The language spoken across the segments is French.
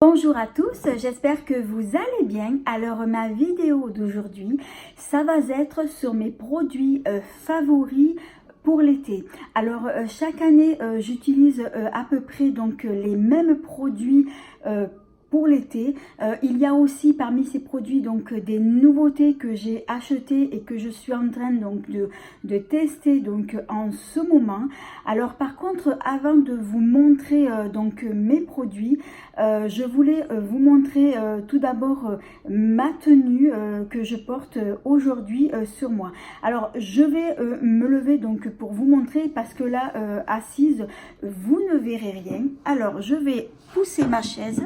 Bonjour à tous, j'espère que vous allez bien. Alors ma vidéo d'aujourd'hui, ça va être sur mes produits favoris pour l'été. Alors chaque année, j'utilise à peu près donc les mêmes produits pour l'été. Il y a aussi parmi ces produits donc des nouveautés que j'ai achetées et que je suis en train donc de tester donc en ce moment. Alors par contre, avant de vous montrer donc mes produits, je voulais vous montrer tout d'abord ma tenue que je porte aujourd'hui sur moi. Alors je vais me lever donc pour vous montrer parce que là assise vous ne verrez rien. Alors je vais pousser ma chaise.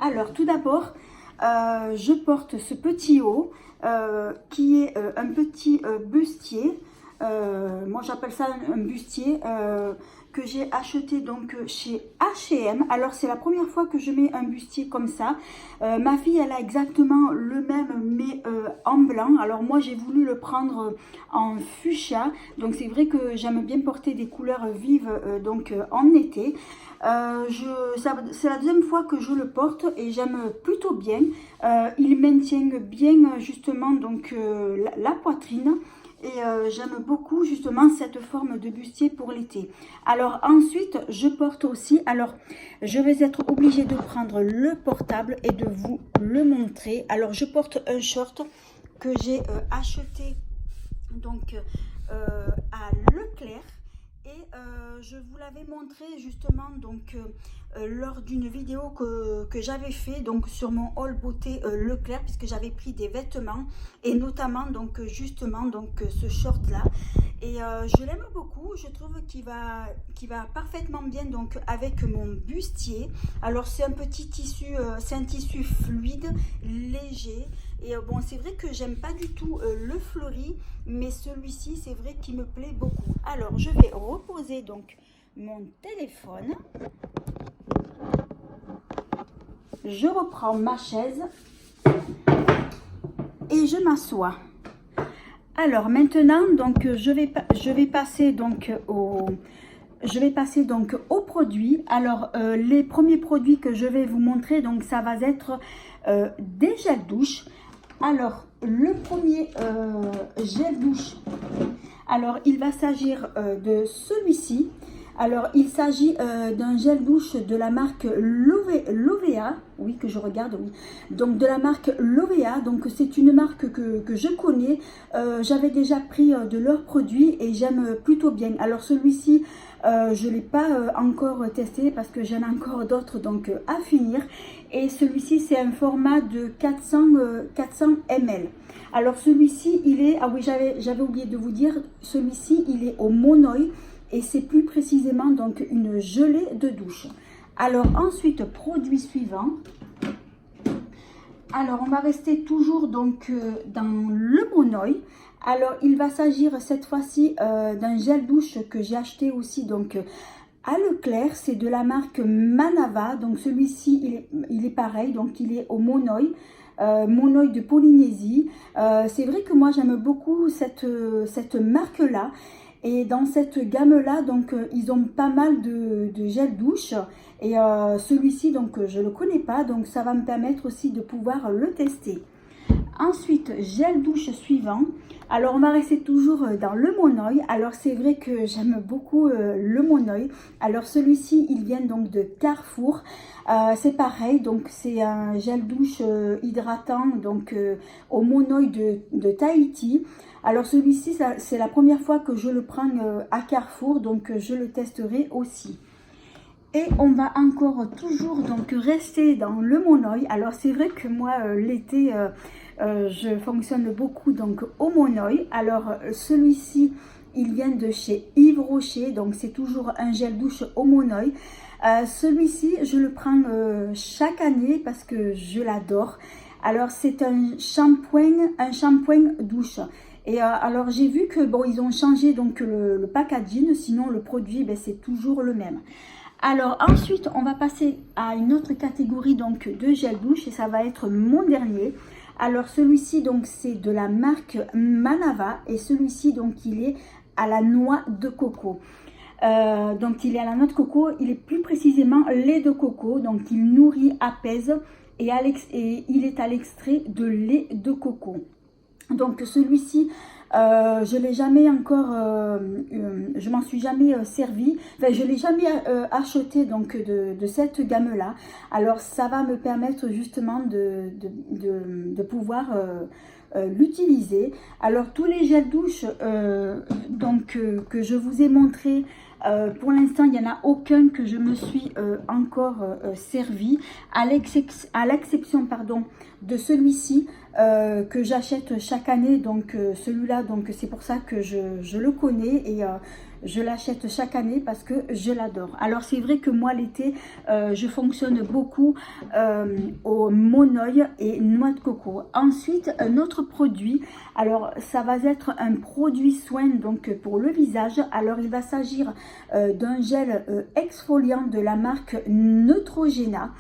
Alors tout d'abord je porte ce petit haut qui est un petit bustier. Moi j'appelle ça un bustier que j'ai acheté donc chez H&M. Alors c'est la première fois que je mets un bustier comme ça. Ma fille elle a exactement le même mais en blanc. Alors moi j'ai voulu le prendre en fuchsia. Donc c'est vrai que j'aime bien porter des couleurs vives donc en été. C'est la deuxième fois que je le porte et j'aime plutôt bien. Il maintient bien justement donc la poitrine. Et j'aime beaucoup justement cette forme de bustier pour l'été. Alors ensuite je porte aussi, alors je vais être obligée de prendre le portable et de vous le montrer. Alors je porte un short que j'ai acheté donc à Leclerc. Et je vous l'avais montré justement donc lors d'une vidéo que j'avais fait donc sur mon haul beauté Leclerc, puisque j'avais pris des vêtements et notamment donc justement donc ce short là. Et je l'aime beaucoup, je trouve qu'il va parfaitement bien donc avec mon bustier. Alors c'est un petit tissu, c'est un tissu fluide, léger. Et bon, c'est vrai que j'aime pas du tout le fleuri, mais celui-ci, c'est vrai qu'il me plaît beaucoup. Alors, je vais reposer donc mon téléphone. Je reprends ma chaise et je m'assois. Alors maintenant, donc je vais passer donc aux produits. Alors les premiers produits que je vais vous montrer, donc ça va être des gels douche. Alors le premier gel douche, alors il va s'agir de celui-ci. Alors il s'agit d'un gel douche de la marque Lovea, oui que je regarde, oui. Donc de la marque Lovea, donc c'est une marque que je connais. J'avais déjà pris de leurs produits et j'aime plutôt bien. Alors celui-ci, je ne l'ai pas encore testé parce que j'en ai encore d'autres donc à finir. Et celui-ci c'est un format de 400 ml. Alors celui-ci il est, ah oui j'avais oublié de vous dire, celui-ci il est au monoï. Et c'est plus précisément donc une gelée de douche. Alors ensuite, produit suivant. Alors on va rester toujours donc dans le monoï. Alors il va s'agir cette fois-ci d'un gel douche que j'ai acheté aussi donc à Leclerc. C'est de la marque Manava. Donc celui-ci il est pareil, donc il est au monoï. Monoï de Polynésie. C'est vrai que moi j'aime beaucoup cette marque là. Et dans cette gamme-là, donc ils ont pas mal de gel douche. Et celui-ci, donc je ne le connais pas, donc ça va me permettre aussi de pouvoir le tester. Ensuite, gel douche suivant. Alors, on va rester toujours dans le monoï. Alors, c'est vrai que j'aime beaucoup le monoï. Alors, celui-ci, il vient donc de Carrefour. C'est pareil, donc c'est un gel douche hydratant donc au monoï de Tahiti. Alors, celui-ci, c'est la première fois que je le prends à Carrefour, donc je le testerai aussi. Et on va encore toujours donc rester dans le monoï. Alors, c'est vrai que moi, l'été... je fonctionne beaucoup donc au monoï. Alors celui-ci il vient de chez Yves Rocher, donc c'est toujours un gel douche au monoï. Celui-ci je le prends chaque année parce que je l'adore. Alors c'est un shampoing douche. Et alors j'ai vu que bon ils ont changé donc le packaging, sinon le produit ben, c'est toujours le même. Alors ensuite on va passer à une autre catégorie donc de gel douche et ça va être mon dernier. Alors celui-ci donc c'est de la marque Manava et celui-ci donc il est à la noix de coco. Donc il est à la noix de coco, il est plus précisément lait de coco, donc il nourrit, apaise et il est à l'extrait de lait de coco. Donc celui-ci, je l'ai jamais encore, je m'en suis jamais servi, enfin je l'ai jamais acheté donc de cette gamme là. Alors ça va me permettre justement de pouvoir l'utiliser. Alors tous les gels douche que je vous ai montré, pour l'instant il n'y en a aucun que je me suis encore servi, à l'exception pardon de celui-ci que j'achète chaque année. Donc celui-là, donc c'est pour ça que je le connais et je l'achète chaque année parce que je l'adore. Alors c'est vrai que moi l'été je fonctionne beaucoup au monoeil et noix de coco. Ensuite un autre produit, alors ça va être un produit soin donc pour le visage. Alors il va s'agir d'un gel exfoliant de la marque Neutrogena.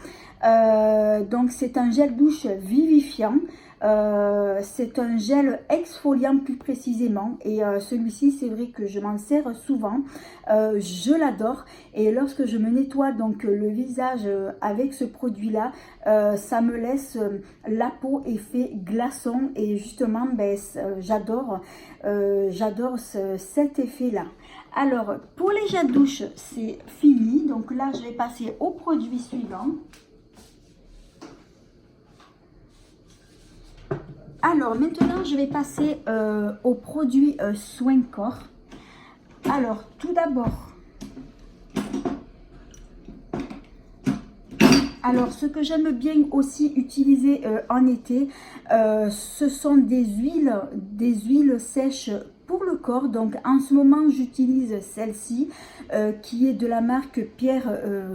Donc c'est un gel douche vivifiant. C'est un gel exfoliant plus précisément et celui-ci c'est vrai que je m'en sers souvent, je l'adore et lorsque je me nettoie donc le visage avec ce produit là, ça me laisse la peau effet glaçon et justement ben, j'adore cet effet là. Alors pour les gels douche c'est fini, donc là je vais passer au produit suivant. Alors maintenant je vais passer au produit soin corps. Alors tout d'abord, alors ce que j'aime bien aussi utiliser en été, ce sont des huiles sèches pour le corps. Donc en ce moment j'utilise celle-ci qui est de la marque Pierre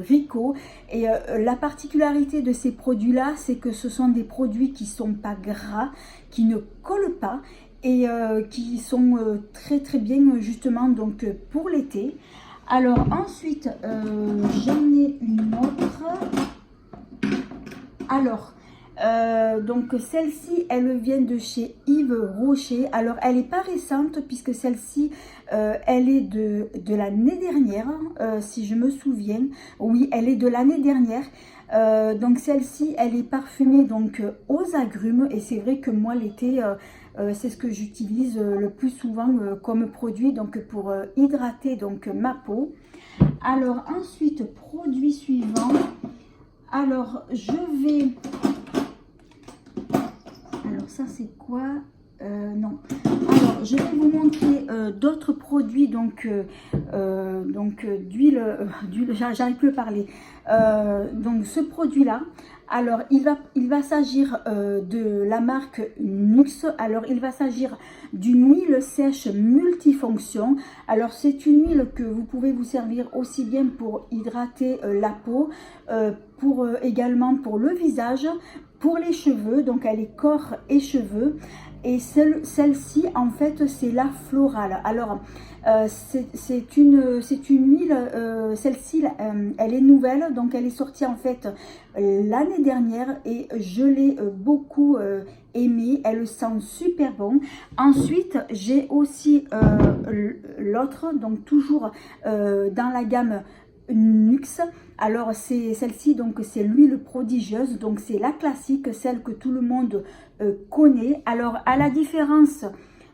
Rico et la particularité de ces produits là c'est que ce sont des produits qui sont pas gras, qui ne collent pas et qui sont très bien justement donc pour l'été. Alors ensuite j'en ai une autre. Alors donc celle-ci elle vient de chez Yves Rocher. Alors elle n'est pas récente puisque celle-ci elle est de l'année dernière, si je me souviens. Oui, elle est de l'année dernière. Donc celle-ci elle est parfumée donc aux agrumes et c'est vrai que moi l'été c'est ce que j'utilise le plus souvent comme produit donc pour hydrater donc ma peau. Alors ensuite produit suivant. Alors je vais, alors ça c'est quoi? Non. Alors je vais vous montrer d'autres produits donc d'huile, j'arrive plus à parler. Donc ce produit là, alors il va s'agir de la marque Nuxe. Alors il va s'agir d'une huile sèche multifonction. Alors c'est une huile que vous pouvez vous servir aussi bien pour hydrater la peau, également pour le visage, pour les cheveux. Donc elle est corps et cheveux. Et celle-ci en fait c'est la florale. Alors c'est une huile, celle-ci elle est nouvelle, donc elle est sortie en fait l'année dernière et je l'ai beaucoup aimée, elle sent super bon. Ensuite j'ai aussi l'autre, donc toujours dans la gamme Nuxe. Alors c'est celle-ci, donc c'est l'huile prodigieuse, donc c'est la classique, celle que tout le monde connaît. Alors à la différence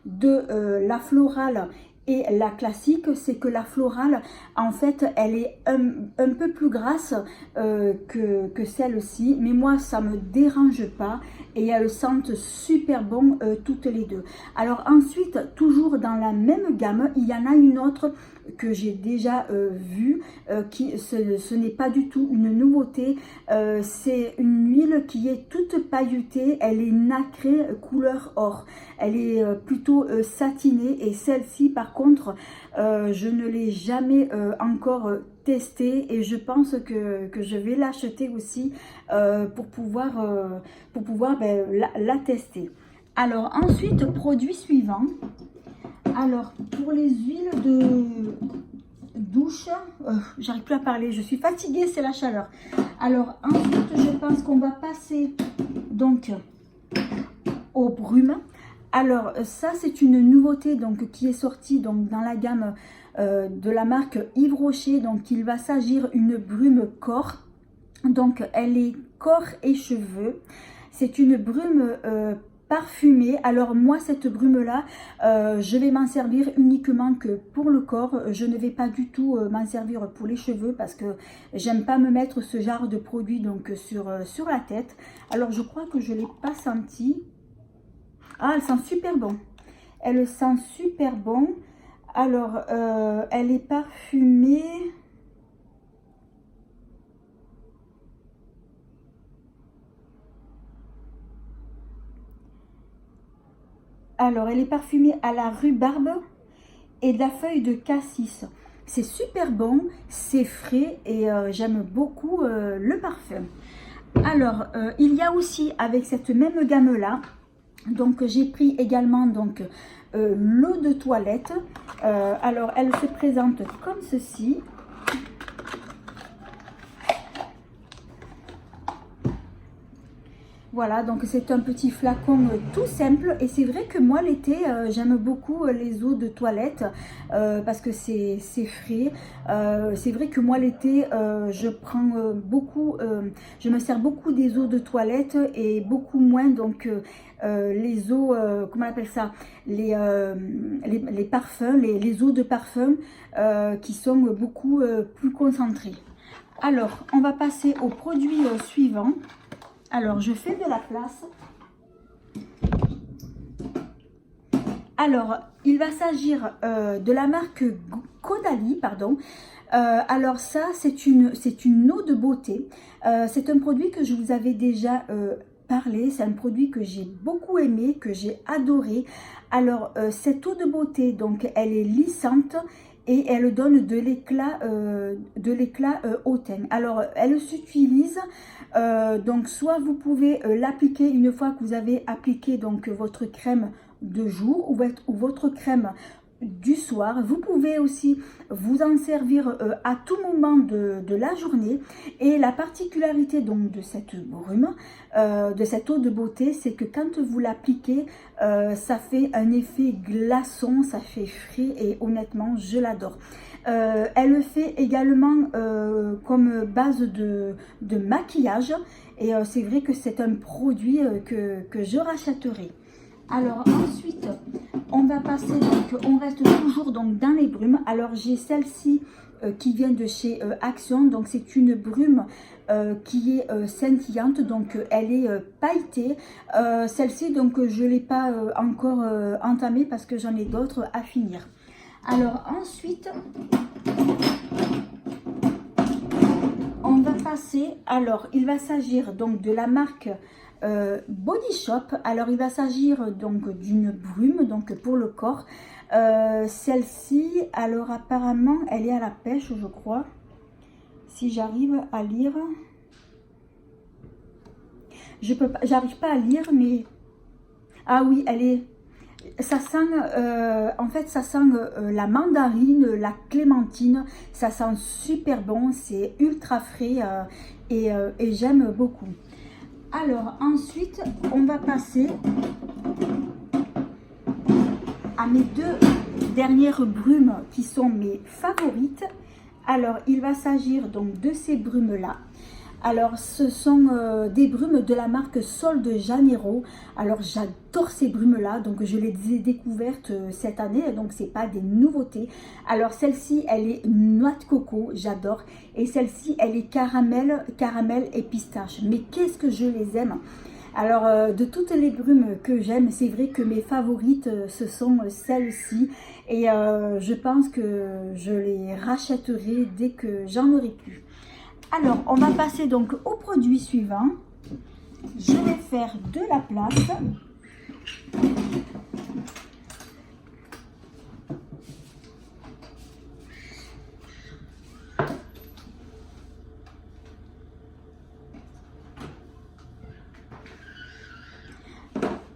de la florale et la classique, c'est que la florale en fait elle est un peu plus grasse que celle-ci, mais moi ça me dérange pas et elles sentent super bon toutes les deux. Alors ensuite toujours dans la même gamme il y en a une autre que j'ai déjà vue, ce n'est pas du tout une nouveauté, c'est une huile qui est toute pailletée, elle est nacrée couleur or, elle est plutôt satinée et celle-ci par contre je ne l'ai jamais encore testée et je pense que je vais l'acheter aussi pour pouvoir la tester. Alors ensuite produit suivant. Alors pour les huiles de douche, j'arrive plus à parler, je suis fatiguée, c'est la chaleur. Alors ensuite je pense qu'on va passer donc aux brumes. Alors ça c'est une nouveauté donc qui est sortie donc dans la gamme de la marque Yves Rocher. Donc il va s'agir une brume corps. Donc elle est corps et cheveux. C'est une brume parfumée. Alors moi cette brume là, je vais m'en servir uniquement que pour le corps. Je ne vais pas du tout m'en servir pour les cheveux parce que j'aime pas me mettre ce genre de produit donc sur la tête. Alors je crois que je l'ai pas senti. Ah, elle sent super bon. Elle sent super bon. Alors elle est parfumée. Alors, elle est parfumée à la rhubarbe et de la feuille de cassis. C'est super bon, c'est frais et j'aime beaucoup le parfum. Alors, il y a aussi avec cette même gamme-là, donc j'ai pris également donc l'eau de toilette. Alors, elle se présente comme ceci. Voilà, donc c'est un petit flacon tout simple et c'est vrai que moi l'été j'aime beaucoup les eaux de toilette parce que c'est frais. C'est vrai que moi l'été je prends beaucoup, je me sers beaucoup des eaux de toilette et beaucoup moins donc les eaux, comment on appelle ça, les parfums, les eaux de parfum qui sont beaucoup plus concentrées. Alors on va passer au produit suivant. Alors, je fais de la place. Alors, il va s'agir de la marque Caudalie, pardon. Alors ça, c'est une eau de beauté. C'est un produit que je vous avais déjà parlé. C'est un produit que j'ai beaucoup aimé, que j'ai adoré. Alors, cette eau de beauté, donc, elle est lissante et elle donne de l'éclat hautaine. Alors, elle s'utilise... donc soit vous pouvez l'appliquer une fois que vous avez appliqué donc votre crème de jour ou votre crème du soir. Vous pouvez aussi vous en servir à tout moment de la journée. Et la particularité donc de cette brume, de cette eau de beauté, c'est que quand vous l'appliquez, ça fait un effet glaçon, ça fait frais et honnêtement je l'adore. Elle le fait également comme base de maquillage et c'est vrai que c'est un produit que je rachèterai. Alors ensuite, on va passer, donc on reste toujours donc dans les brumes. Alors j'ai celle-ci qui vient de chez Action, donc c'est une brume qui est scintillante, donc elle est pailletée. Celle-ci donc je ne l'ai pas encore entamée parce que j'en ai d'autres à finir. Alors ensuite, on va passer, alors il va s'agir donc de la marque Body Shop. Alors il va s'agir donc d'une brume donc pour le corps. Celle-ci, alors apparemment elle est à la pêche je crois, si j'arrive à lire. Je peux pas, j'arrive pas à lire mais ah oui elle est... Ça sent, en fait, ça sent la mandarine, la clémentine. Ça sent super bon, c'est ultra frais et j'aime beaucoup. Alors, ensuite, on va passer à mes deux dernières brumes qui sont mes favorites. Alors, il va s'agir donc de ces brumes-là. Alors, ce sont des brumes de la marque Sol de Janeiro. Alors, j'adore ces brumes-là. Donc, je les ai découvertes cette année. Donc, c'est pas des nouveautés. Alors, celle-ci, elle est noix de coco. J'adore. Et celle-ci, elle est caramel et pistache. Mais qu'est-ce que je les aime! Alors, de toutes les brumes que j'aime, c'est vrai que mes favorites, ce sont celles-ci. Et je pense que je les rachèterai dès que j'en aurai plus. Alors, on va passer donc au produit suivant. Je vais faire de la place.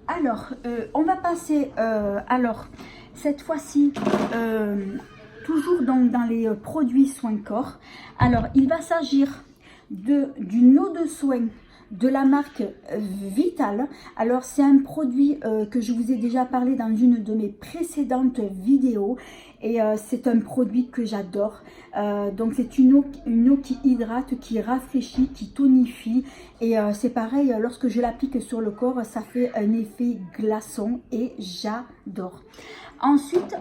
Alors, on va passer, alors, cette fois-ci, toujours dans les produits soins corps. Alors, il va s'agir d'une eau de soin de la marque Vital. Alors c'est un produit que je vous ai déjà parlé dans une de mes précédentes vidéos et c'est un produit que j'adore. Donc c'est une eau qui hydrate, qui rafraîchit, qui tonifie et c'est pareil, lorsque je l'applique sur le corps, ça fait un effet glaçon et j'adore. Ensuite,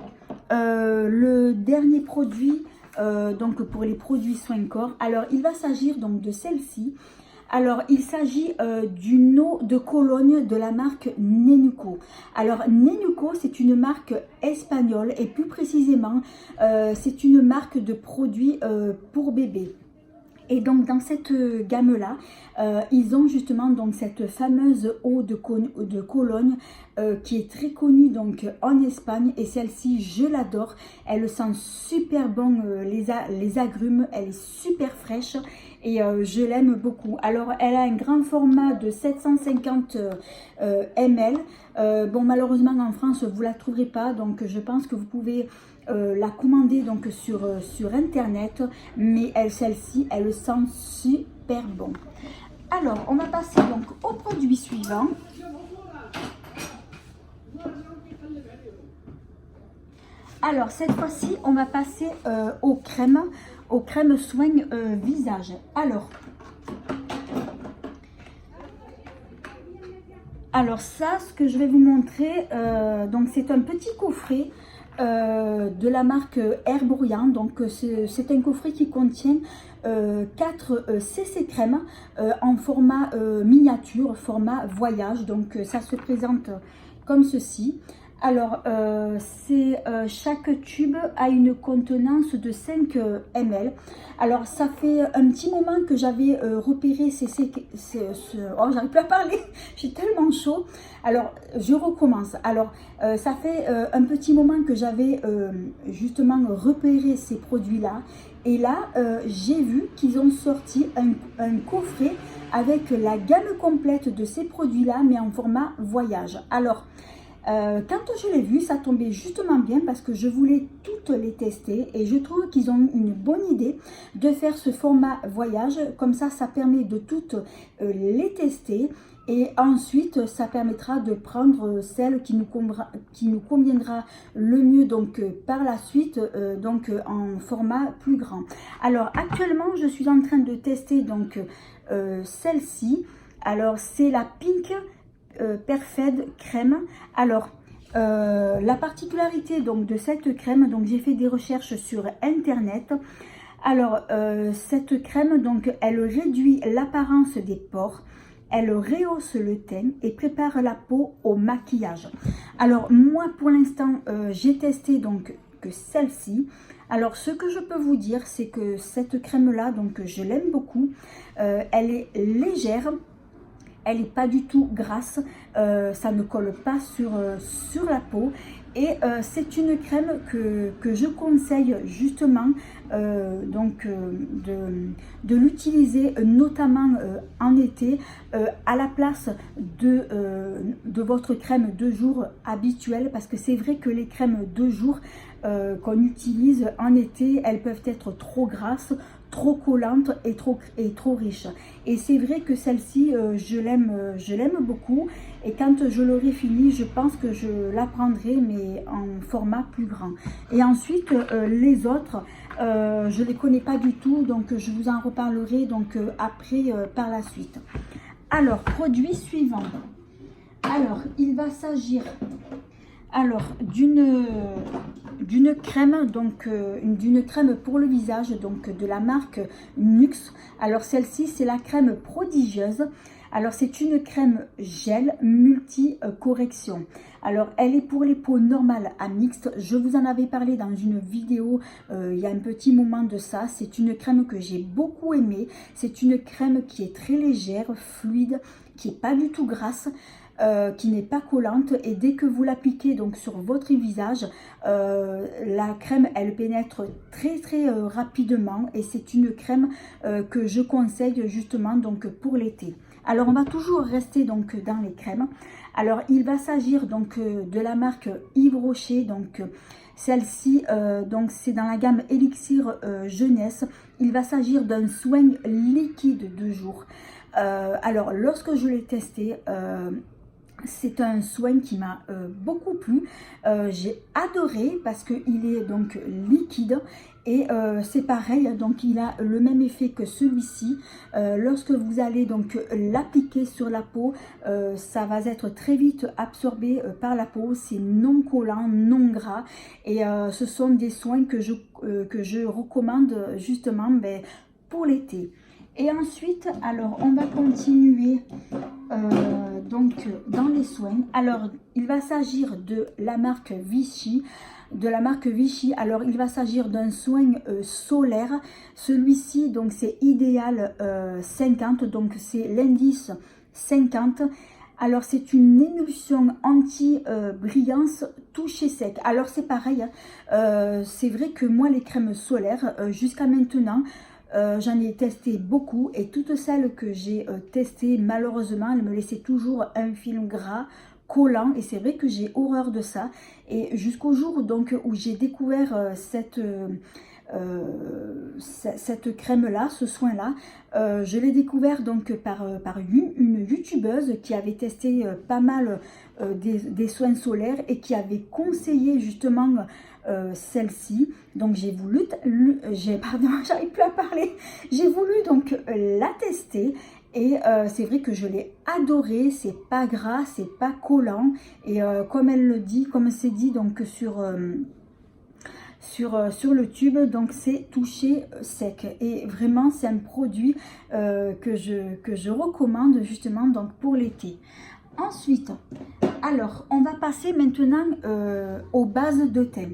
le dernier produit, donc pour les produits soins corps, alors il va s'agir donc de celle-ci. Alors, il s'agit d'une eau de Cologne de la marque Nenuco. Alors, Nenuco, c'est une marque espagnole et plus précisément, c'est une marque de produits pour bébés. Et donc dans cette gamme-là, ils ont justement donc cette fameuse eau de Cologne qui est très connue donc en Espagne et celle-ci je l'adore. Elle sent super bon les agrumes, elle est super fraîche et je l'aime beaucoup. Alors elle a un grand format de 750 ml. Bon malheureusement en France vous la trouverez pas, donc je pense que vous pouvez la commander donc sur internet, mais celle-ci elle sent super bon. Alors on va passer donc au produit suivant. Alors cette fois-ci on va passer aux crèmes soins visage. Alors ça, ce que je vais vous montrer, donc c'est un petit coffret de la marque Herborian. Donc c'est un coffret qui contient 4 CC crèmes en format miniature, format voyage. Donc ça se présente comme ceci. Alors chaque tube a une contenance de 5 ml. Alors ça fait un petit moment que j'avais repéré oh j'arrive plus à parler, j'ai tellement chaud. Alors je recommence. Alors ça fait un petit moment que j'avais justement repéré ces produits là. Et là j'ai vu qu'ils ont sorti un coffret avec la gamme complète de ces produits là, mais en format voyage. Alors quand je l'ai vu, ça tombait justement bien parce que je voulais toutes les tester et je trouve qu'ils ont une bonne idée de faire ce format voyage. Comme ça permet de toutes les tester et ensuite ça permettra de prendre celle qui nous conviendra le mieux donc par la suite donc en format plus grand. Alors actuellement je suis en train de tester donc celle-ci. Alors c'est la Pink Perfed crème. Alors la particularité donc de cette crème, donc j'ai fait des recherches sur internet. Alors cette crème donc elle réduit l'apparence des pores, elle rehausse le teint et prépare la peau au maquillage. Alors moi pour l'instant j'ai testé donc que celle-ci. Alors ce que je peux vous dire c'est que cette crème là donc je l'aime beaucoup. Elle est légère. Elle n'est pas du tout grasse, ça ne colle pas sur la peau et c'est une crème que je conseille justement donc de l'utiliser notamment en été à la place de votre crème de jour habituelle, parce que c'est vrai que les crèmes de jour qu'on utilise en été, elles peuvent être trop grasses, trop collante et trop riche. Et c'est vrai que celle-ci je l'aime beaucoup et quand je l'aurai fini je pense que je la prendrai mais en format plus grand. Et ensuite les autres je les connais pas du tout, donc je vous en reparlerai donc après par la suite. Alors produit suivant. Alors il va s'agir d'une crème, donc d'une crème pour le visage, donc de la marque Nuxe. Alors celle-ci c'est la crème prodigieuse. Alors c'est une crème gel multi correction. Alors elle est pour les peaux normales à mixtes. Je vous en avais parlé dans une vidéo il y a un petit moment de ça. C'est une crème que j'ai beaucoup aimée. C'est une crème qui est très légère, fluide, qui n'est pas du tout grasse. Qui n'est pas collante, et dès que vous l'appliquez donc sur votre visage, la crème elle pénètre très rapidement et c'est une crème que je conseille justement donc pour l'été. Alors on va toujours rester donc dans les crèmes. Alors il va s'agir donc de la marque Yves Rocher, donc celle-ci donc c'est dans la gamme Élixir Jeunesse. Il va s'agir d'un soin liquide de jour. Alors, lorsque je l'ai testé, c'est un soin qui m'a beaucoup plu. J'ai adoré parce qu'il est donc liquide et c'est pareil, donc il a le même effet que celui-ci. Lorsque vous allez donc l'appliquer sur la peau, ça va être très vite absorbé par la peau. C'est non collant, non gras et ce sont des soins que je recommande justement pour l'été. Et ensuite, alors on va continuer donc dans les soins. Alors il va s'agir de la marque Vichy. Alors il va s'agir d'un soin solaire. Celui-ci donc c'est idéal 50, donc c'est l'indice 50. Alors c'est une émulsion anti-brillance toucher sec. Alors c'est pareil, c'est vrai que moi les crèmes solaires jusqu'à maintenant, j'en ai testé beaucoup et toutes celles que j'ai testées, malheureusement, elles me laissaient toujours un film gras, collant, et c'est vrai que j'ai horreur de ça. Et jusqu'au jour donc où j'ai découvert cette crème-là, ce soin-là, je l'ai découvert donc par une youtubeuse qui avait testé pas mal des soins solaires et qui avait conseillé justement celle-ci. Donc j'ai voulu, pardon, j'arrive plus à parler, j'ai voulu donc la tester. Et c'est vrai que je l'ai adoré, c'est pas gras, c'est pas collant. Et comme elle le dit, comme c'est dit donc sur le tube, donc c'est toucher sec. Et vraiment c'est un produit que je recommande justement donc pour l'été. Ensuite, alors on va passer maintenant aux bases de teint.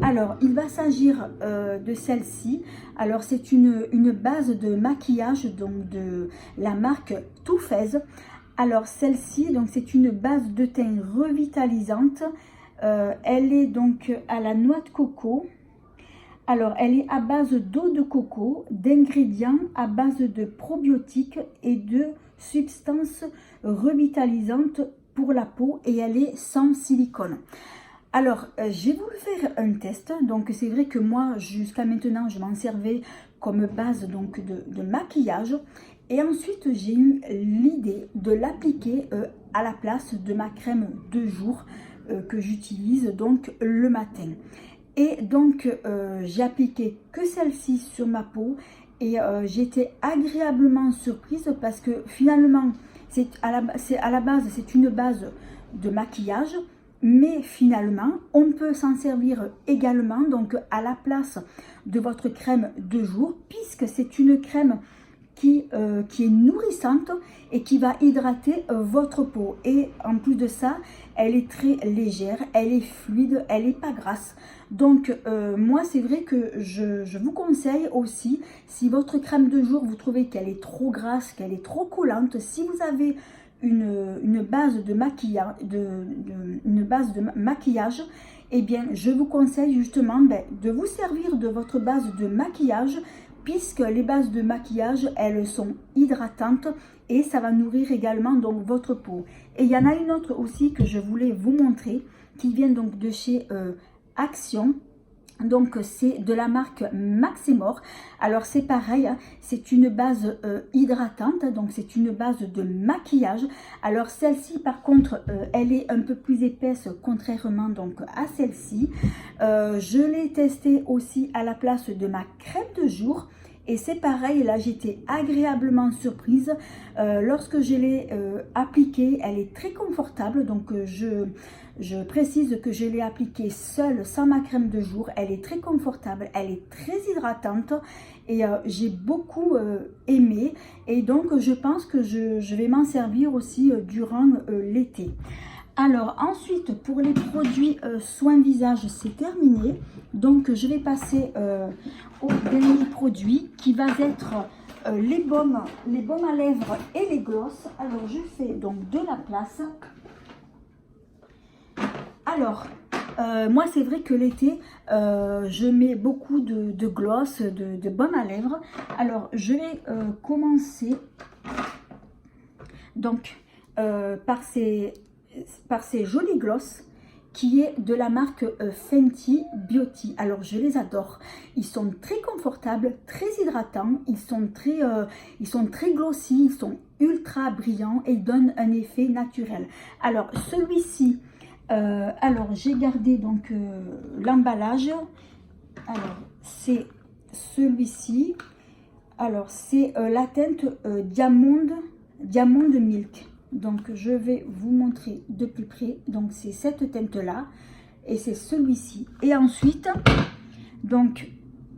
Alors il va s'agir de celle-ci. Alors c'est une base de maquillage donc de la marque Too Faced. Alors celle-ci donc c'est une base de teint revitalisante. Elle est donc à la noix de coco. Alors elle est à base d'eau de coco, d'ingrédients à base de probiotiques et de substances revitalisantes pour la peau, et elle est sans silicone. Alors j'ai voulu faire un test. Donc c'est vrai que moi jusqu'à maintenant je m'en servais comme base donc de maquillage, et ensuite j'ai eu l'idée de l'appliquer à la place de ma crème de jour que j'utilise donc le matin. Et donc j'ai appliqué que celle-ci sur ma peau, et j'étais agréablement surprise parce que finalement à la base c'est une base de maquillage, mais finalement on peut s'en servir également donc à la place de votre crème de jour, puisque c'est une crème qui est nourrissante et qui va hydrater votre peau. Et en plus de ça, elle est très légère, elle est fluide, elle n'est pas grasse. Donc moi c'est vrai que je vous conseille aussi, si votre crème de jour vous trouvez qu'elle est trop grasse, qu'elle est trop collante, si vous avez une base de maquillage, eh bien je vous conseille justement de vous servir de votre base de maquillage, puisque les bases de maquillage, elles sont hydratantes et ça va nourrir également donc votre peau. Et il y en a une autre aussi que je voulais vous montrer, qui vient donc de chez Action. Donc c'est de la marque Maximor. Alors c'est pareil, hein, c'est une base hydratante, donc c'est une base de maquillage. Alors celle-ci par contre elle est un peu plus épaisse contrairement donc à celle-ci. Je l'ai testée aussi à la place de ma crème de jour. Et c'est pareil, là j'étais agréablement surprise. Lorsque je l'ai appliquée, elle est très confortable. Donc je précise que je l'ai appliquée seule, sans ma crème de jour. Elle est très confortable, elle est très hydratante. Et j'ai beaucoup aimé. Et donc je pense que je vais m'en servir aussi durant l'été. Alors ensuite, pour les produits soins visage, c'est terminé. Donc je vais passer au dernier produit qui va être les baumes à lèvres et les glosses. Alors je fais donc de la place. Alors moi c'est vrai que l'été je mets beaucoup de gloss, de baume à lèvres. Alors je vais commencer donc par ces jolis gloss qui est de la marque Fenty Beauty. Alors je les adore, ils sont très confortables, très hydratants, ils sont très glossy, ils sont ultra brillants et ils donnent un effet naturel. Alors celui-ci, alors j'ai gardé donc l'emballage. Alors c'est celui-ci, alors c'est la teinte Diamond Milk. Donc je vais vous montrer de plus près. Donc c'est cette teinte là et c'est celui-ci. Et ensuite donc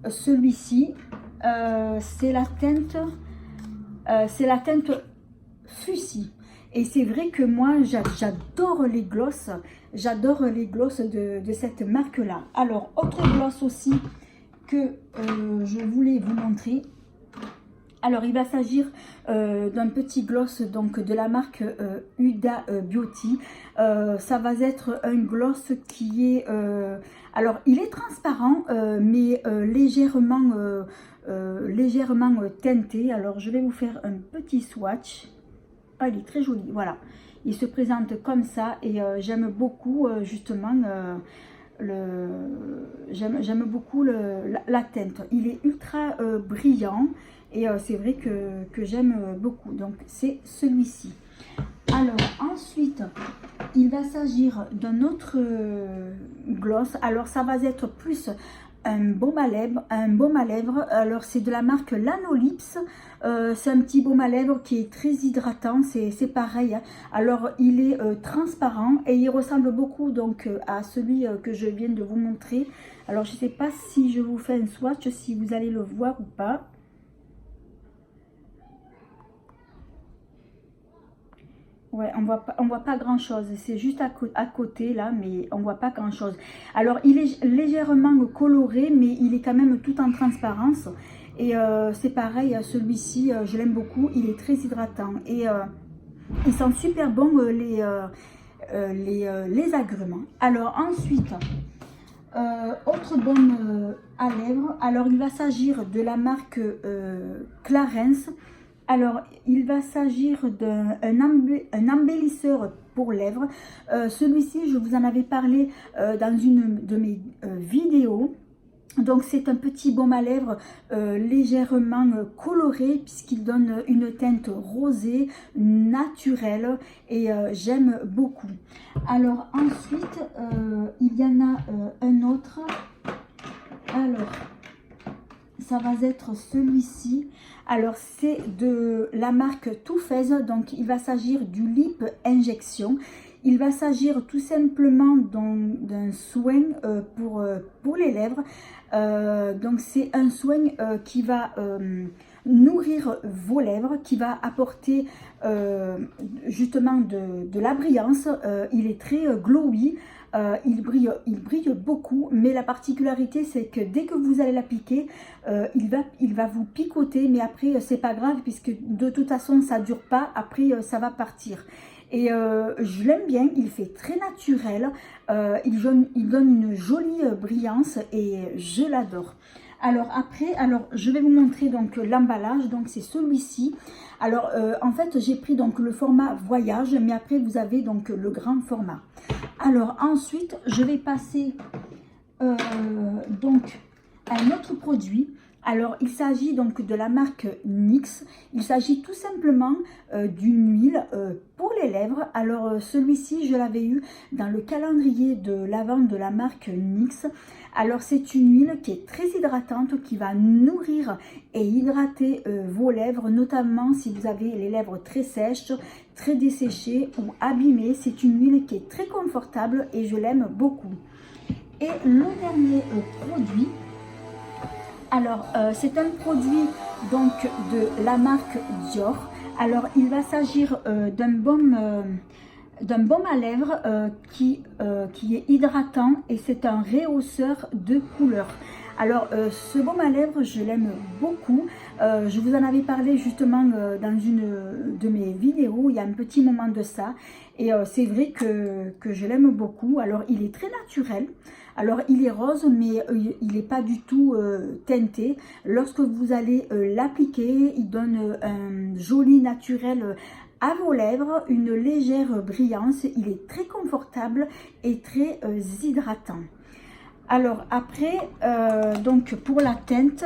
celui-ci c'est la teinte Fuchsia. Et c'est vrai que moi j'adore les glosses. J'adore les glosses de cette marque là. Alors autre gloss aussi que je voulais vous montrer. Alors il va s'agir d'un petit gloss donc de la marque Huda Beauty. Ça va être un gloss qui est alors il est transparent mais légèrement teinté. Alors je vais vous faire un petit swatch. Ah, il est très joli, voilà, il se présente comme ça et j'aime beaucoup justement j'aime beaucoup la teinte. Il est ultra brillant et c'est vrai que j'aime beaucoup. Donc c'est celui-ci. Alors ensuite il va s'agir d'un autre gloss. Alors ça va être plus un baume à lèvres, alors c'est de la marque Lanolips. C'est un petit baume à lèvres qui est très hydratant, c'est pareil, hein. Alors il est transparent et il ressemble beaucoup donc à celui que je viens de vous montrer. Alors je ne sais pas si je vous fais un swatch, si vous allez le voir ou pas. Ouais, on voit pas grand chose, c'est juste à côté là, mais on voit pas grand chose. Alors il est légèrement coloré, mais il est quand même tout en transparence. Et c'est pareil, celui-ci, je l'aime beaucoup, il est très hydratant. Et ils sont super bons les agrumes. Alors ensuite, autre baume à lèvres, alors il va s'agir de la marque Clarins. Alors, il va s'agir d'un embellisseur pour lèvres. Celui-ci, je vous en avais parlé dans une de mes vidéos. Donc, c'est un petit baume à lèvres légèrement coloré puisqu'il donne une teinte rosée, naturelle et j'aime beaucoup. Alors, ensuite, il y en a un autre. Alors, ça va être celui-ci. Alors c'est de la marque Too Faced, donc il va s'agir du lip injection. Il va s'agir tout simplement d'un soin pour les lèvres. Donc c'est un soin qui va nourrir vos lèvres, qui va apporter justement de la brillance. Il est très glowy. Il brille beaucoup, mais la particularité c'est que dès que vous allez l'appliquer, il va vous picoter, mais après c'est pas grave puisque de toute façon ça dure pas, après ça va partir. Et je l'aime bien, il fait très naturel, il donne une jolie brillance et je l'adore. Alors après, je vais vous montrer donc l'emballage, donc c'est celui-ci. Alors en fait j'ai pris donc le format voyage, mais après vous avez donc le grand format. Alors ensuite je vais passer donc à un autre produit. Alors il s'agit donc de la marque NYX. Il s'agit tout simplement d'une huile pour les lèvres. Alors celui-ci je l'avais eu dans le calendrier de l'Avent de la marque NYX. Alors c'est une huile qui est très hydratante, qui va nourrir et hydrater vos lèvres, notamment si vous avez les lèvres très sèches, très desséchées ou abîmées. C'est une huile qui est très confortable et je l'aime beaucoup. Et le dernier produit, alors c'est un produit donc de la marque Dior. Alors il va s'agir d'un baume à lèvres qui est hydratant et c'est un rehausseur de couleur. Alors ce baume à lèvres je l'aime beaucoup. Je vous en avais parlé justement dans une de mes vidéos il y a un petit moment de ça. Et c'est vrai que je l'aime beaucoup. Alors il est très naturel. Alors il est rose, mais il n'est pas du tout teinté. Lorsque vous allez l'appliquer, il donne un joli naturel à vos lèvres, une légère brillance. Il est très confortable et très hydratant. Alors après, donc pour la teinte,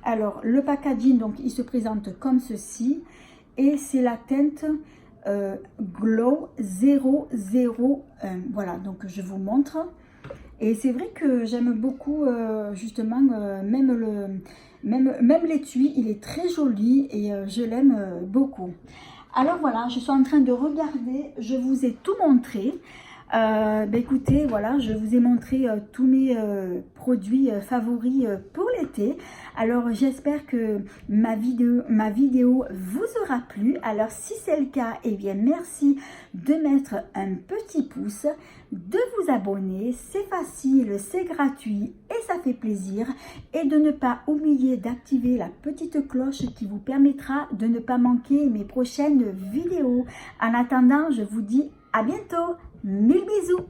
alors le packaging, donc il se présente comme ceci. Et c'est la teinte Glow 001. Voilà, donc je vous montre. Et c'est vrai que j'aime beaucoup justement même l'étui, il est très joli et je l'aime beaucoup. Alors voilà, je suis en train de regarder, je vous ai tout montré. Écoutez, voilà, je vous ai montré tous mes produits favoris pour l'été. Alors j'espère que ma vidéo vous aura plu. Alors si c'est le cas, eh bien merci de mettre un petit pouce, de vous abonner. C'est facile, c'est gratuit et ça fait plaisir. Et de ne pas oublier d'activer la petite cloche qui vous permettra de ne pas manquer mes prochaines vidéos. En attendant, je vous dis à bientôt. 1000 bisous!